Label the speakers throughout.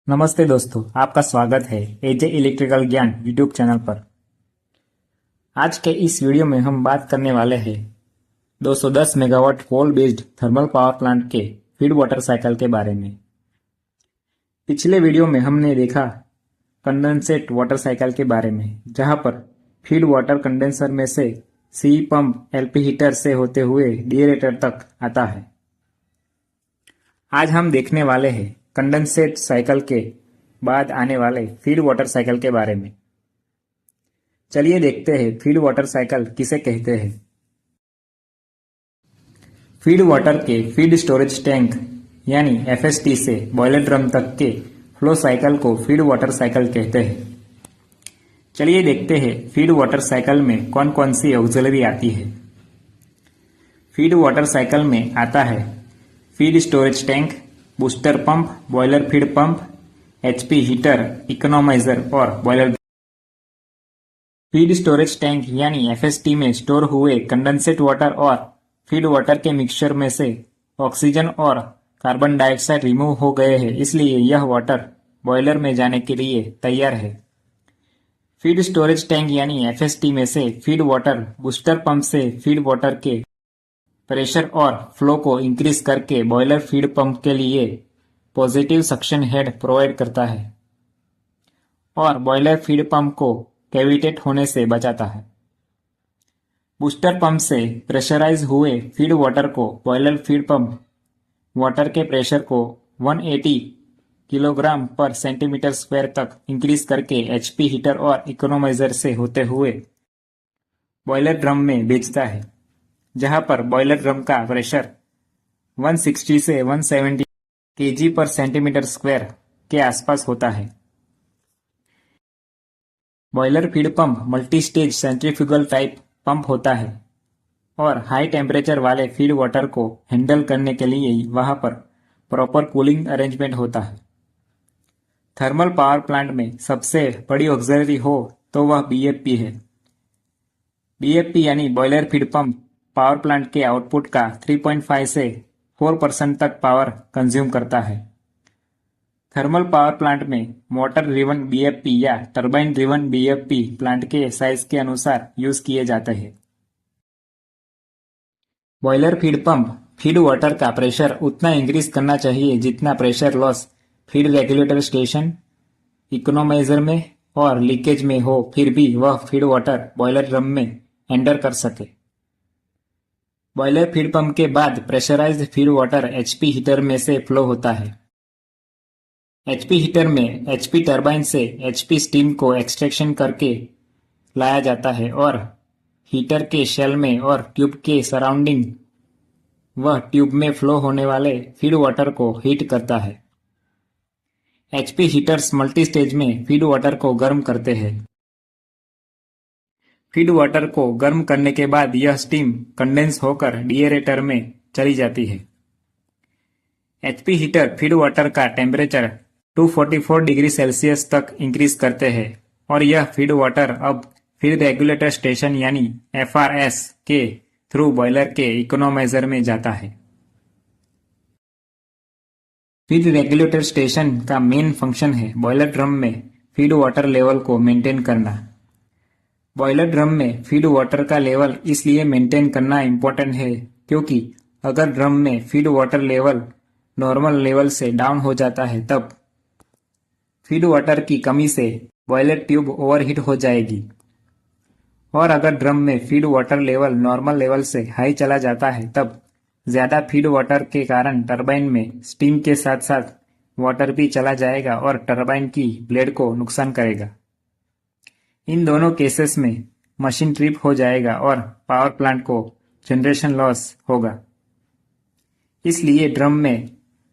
Speaker 1: नमस्ते दोस्तों, आपका स्वागत है एजे इलेक्ट्रिकल ज्ञान यूट्यूब चैनल पर। आज के इस वीडियो में हम बात करने वाले हैं 210 megawatt coal based thermal power plant के फीड वाटर साइकिल के बारे में। पिछले वीडियो में हमने देखा कंडेंसेट वाटर साइकिल के बारे में, जहां पर फीड वाटर कंडेंसर में से सी पंप एलपी हीटर से होते हुए डिएरेटर तक आता है। आज हम देखने वाले हैं कंडेंसेट साइकिल के बाद आने वाले फीड वाटर साइकिल के बारे में। चलिए देखते हैं फीड वाटर साइकिल किसे कहते हैं। फीड वाटर के फीड स्टोरेज टैंक यानी एफएसटी से बॉयलर ड्रम तक के फ्लो साइकिल को फीड वाटर साइकिल कहते हैं। चलिए देखते हैं फीड वाटर साइकिल में कौन कौन सी ऑक्सिलरी आती है। फीड वाटर साइकिल में आता है feed storage tank, booster pump, boiler feed pump, HP heater, economiser और बॉयलर। फीड स्टोरेज टैंक यानी एफएसटी में स्टोर हुए कंडेंसेट वाटर और फीड वाटर के मिक्सचर में से ऑक्सीजन और कार्बन डाइऑक्साइड रिमूव हो गए हैं, इसलिए यह वाटर बॉयलर में जाने के लिए तैयार है। फीड स्टोरेज टैंक यानी एफएसटी में से फीड वाटर बूस्टर पंप से फीड वाटर के प्रेशर और फ्लो को इंक्रीज करके बॉयलर फीड पंप के लिए पॉजिटिव सक्शन हेड प्रोवाइड करता है और बॉयलर फीड पंप को कैविटेट होने से बचाता है। बूस्टर पंप से प्रेशराइज हुए फीड वाटर को बॉयलर फीड पंप वाटर के प्रेशर को 180 किलोग्राम पर सेंटीमीटर स्क्वायर तक इंक्रीज करके एचपी हीटर और इकोनॉमाइजर से होते हुए बॉयलर ड्रम में भेजता है, जहां पर बॉयलर ड्रम का प्रेशर 160 से 170 केजी पर सेंटीमीटर स्क्वायर के आसपास होता है। Boiler feed pump multi stage centrifugal type pump होता है और हाई टेम्परेचर वाले फीड वाटर को हैंडल करने के लिए वहां पर प्रॉपर कूलिंग अरेंजमेंट होता है। थर्मल पावर प्लांट में सबसे बड़ी ऑक्सिलरी हो तो वह बीएफपी है। बीएफपी यानी boiler feed pump power plant के आउटपुट का 3.5 से 4% तक पावर कंज्यूम करता है। थर्मल पावर प्लांट में मोटर ड्रिवन बीएफपी या टरबाइन ड्रिवन बीएफपी प्लांट के साइज के अनुसार यूज किए जाते हैं। Boiler feed pump feed water का प्रेशर उतना इंक्रीज करना चाहिए जितना pressure loss feed regulator station, economiser में और लीकेज में हो, फिर भी वह फीड वाटर बॉयलर ड्रम में एंटर कर सके। बॉयलर फीड पंप के बाद pressurised feed water HP heater में से फ्लो होता है। एचपी हीटर में एचपी टरबाइन से एचपी स्टीम को एक्सट्रैक्शन करके लाया जाता है और हीटर के शेल में और ट्यूब के सराउंडिंग वह ट्यूब में फ्लो होने वाले फीड वाटर को हीट करता है। एचपी हीटर्स मल्टी स्टेज में फीड वाटर को गर्म करते हैं। फीड वाटर को गर्म करने के बाद यह स्टीम कंडेंस होकर डिएरेटर में चली जाती है। एचपी हीटर फीड वाटर का टेम्परेचर 244 डिग्री सेल्सियस तक इंक्रीज करते हैं और यह फीड वाटर अब फीड रेगुलेटर स्टेशन यानी एफआरएस के थ्रू बॉयलर के इकोनॉमाइजर में जाता है। फीड रेगुलेटर स्टेशन का मेन फंक्शन है बॉयलर ड्रम में फीड वाटर लेवल को मेंटेन करना। बॉयलर ड्रम में फीड वाटर का लेवल इसलिए मेंटेन करना इम्पोर्टेंट है क्योंकि अगर ड्रम में feed water level normal level से डाउन हो जाता है तब फीड वाटर की कमी से बॉयलर ट्यूब ओवरहीट हो जाएगी, और अगर ड्रम में feed water level normal level से हाई चला जाता है तब ज्यादा फीड वाटर के कारण टरबाइन में स्टीम के साथ साथ वाटर भी चला जाएगा और टरबाइन की ब्लेड को नुकसान करेगा। इन दोनों केसेस में मशीन ट्रिप हो जाएगा और पावर प्लांट को जनरेशन लॉस होगा। इसलिए ड्रम में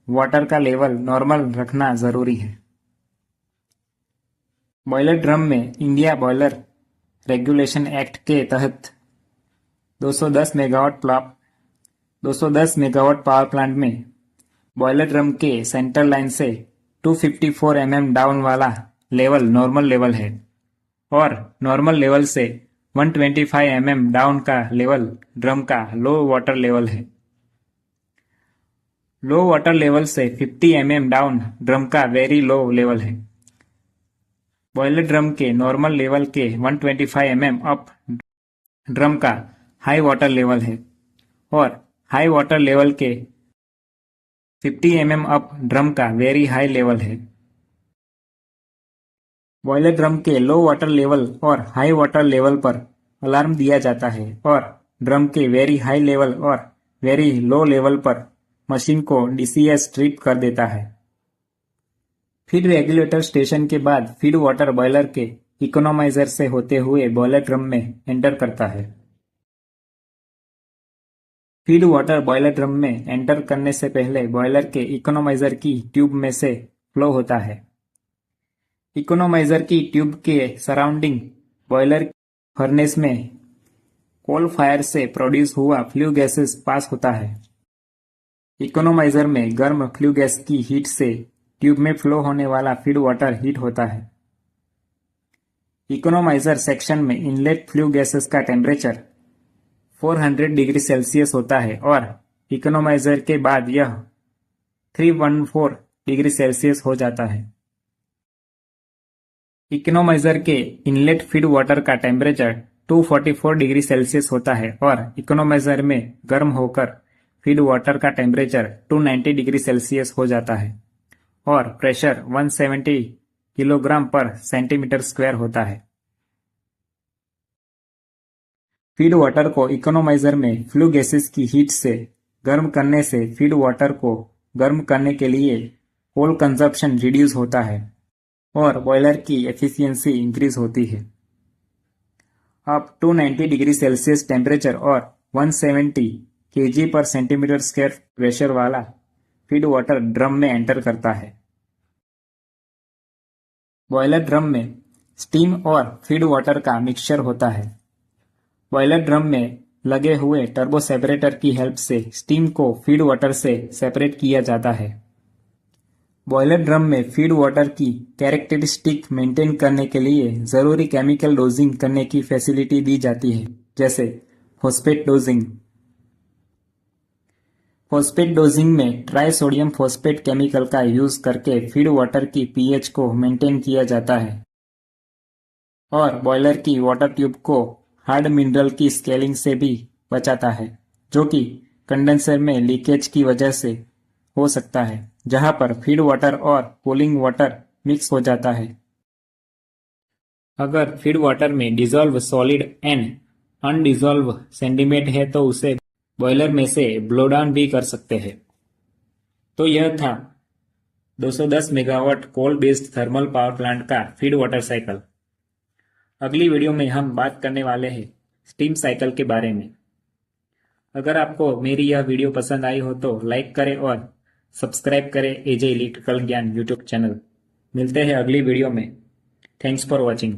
Speaker 1: वाटर का लेवल नॉर्मल रखना जरूरी है। बॉयलर ड्रम में इंडिया बॉयलर रेगुलेशन एक्ट के तहत 210 मेगावाट पावर प्लांट में बॉयलर ड्रम के सेंटर लाइन से 254 mm डाउन वाला लेवल नॉर्मल लेवल है और नॉर्मल लेवल से 125 mm डाउन का लेवल ड्रम का लो वाटर लेवल है। लो वाटर लेवल से 50 mm डाउन ड्रम का वेरी लो लेवल है। बॉयलर ड्रम के नॉर्मल लेवल के 125 mm अप ड्रम का हाई वाटर लेवल है और हाई वाटर लेवल के 50 mm अप ड्रम का वेरी हाई लेवल है। बॉयलर ड्रम के लो वाटर लेवल और हाई वाटर लेवल पर अलार्म दिया जाता है और ड्रम के वेरी हाई लेवल और वेरी लो लेवल पर मशीन को डीसीएस ट्रिप कर देता है। फीड रेगुलेटर स्टेशन के बाद फीड वाटर बॉयलर के इकोनोमाइजर से होते हुए बॉयलर ड्रम में एंटर करता है। फीड वाटर बॉयलर ड्रम में एंटर करने से पहले बॉयलर के इकोनोमाइजर की ट्यूब में से फ्लो होता है। इकोनोमाइजर की ट्यूब के सराउंडिंग बॉयलर फर्नेस में कोल फायर से प्रोड्यूस हुआ फ्लू गैसेस पास होता है। इकोनोमाइजर में गर्म फ्लू गैस की हीट से ट्यूब में फ्लो होने वाला फीड वाटर हीट होता है। इकोनोमाइजर सेक्शन में इनलेट फ्लू गैसेस का टेम्परेचर 400 डिग्री सेल्सियस होता है और इकोनोमाइजर के बाद यह 314 डिग्री सेल्सियस हो जाता है। इकोनोमाइजर के इनलेट फीड वाटर का टेम्परेचर 244 डिग्री सेल्सियस होता है और इकोनोमाइजर में गर्म होकर फीड वाटर का टेम्परेचर 290 डिग्री सेल्सियस हो जाता है और प्रेशर 170 किलोग्राम पर सेंटीमीटर स्क्वायर होता है। फीड वाटर को इकोनोमाइजर में फ्लू गैसेस की हीट से गर्म करने से फीड वाटर को गर्म करने के लिए कोल कंजप्शन रिड्यूस होता है और बॉयलर की एफिशिएंसी इंक्रीज होती है। अब 290 डिग्री सेल्सियस टेम्परेचर और 170 केजी पर सेंटीमीटर स्क्वायर प्रेशर वाला फीड वाटर ड्रम में एंटर करता है। बॉयलर ड्रम में स्टीम और फीड वाटर का मिक्सचर होता है। बॉयलर ड्रम में लगे हुए टर्बो सेपरेटर की हेल्प से स्टीम को फीड वाटर से सेपरेट किया जाता है। बॉयलर ड्रम में फीड वाटर की कैरेक्टरिस्टिक मेंटेन करने के लिए जरूरी केमिकल डोजिंग करने की फैसिलिटी दी जाती है, जैसे फॉस्फेट डोजिंग। फॉस्फेट डोजिंग में ट्राई सोडियम फॉस्फेट केमिकल का यूज करके फीड वाटर की पीएच को मेंटेन किया जाता है और बॉयलर की वाटर ट्यूब को हार्ड मिनरल की स्केलिंग से भी बचाता है, जो कि कंडेंसर में लीकेज की वजह से हो सकता है, जहां पर फीड वाटर और कूलिंग वाटर मिक्स हो जाता है। अगर फीड वाटर में डिजॉल्व सॉलिड एंड अनडिजॉल्व सेंडिमेंट है तो उसे बॉयलर में से ब्लो डाउन भी कर सकते हैं। तो यह था 210 megawatt coal based thermal power plant का फीड वाटर साइकिल। अगली वीडियो में हम बात करने वाले हैं स्टीम साइकिल के बारे में। अगर आपको मेरी यह वीडियो पसंद आई हो तो लाइक करें और सब्सक्राइब करें एजे इलेक्ट्रिकल ज्ञान यूट्यूब चैनल। मिलते हैं अगली वीडियो में। Thanks for watching.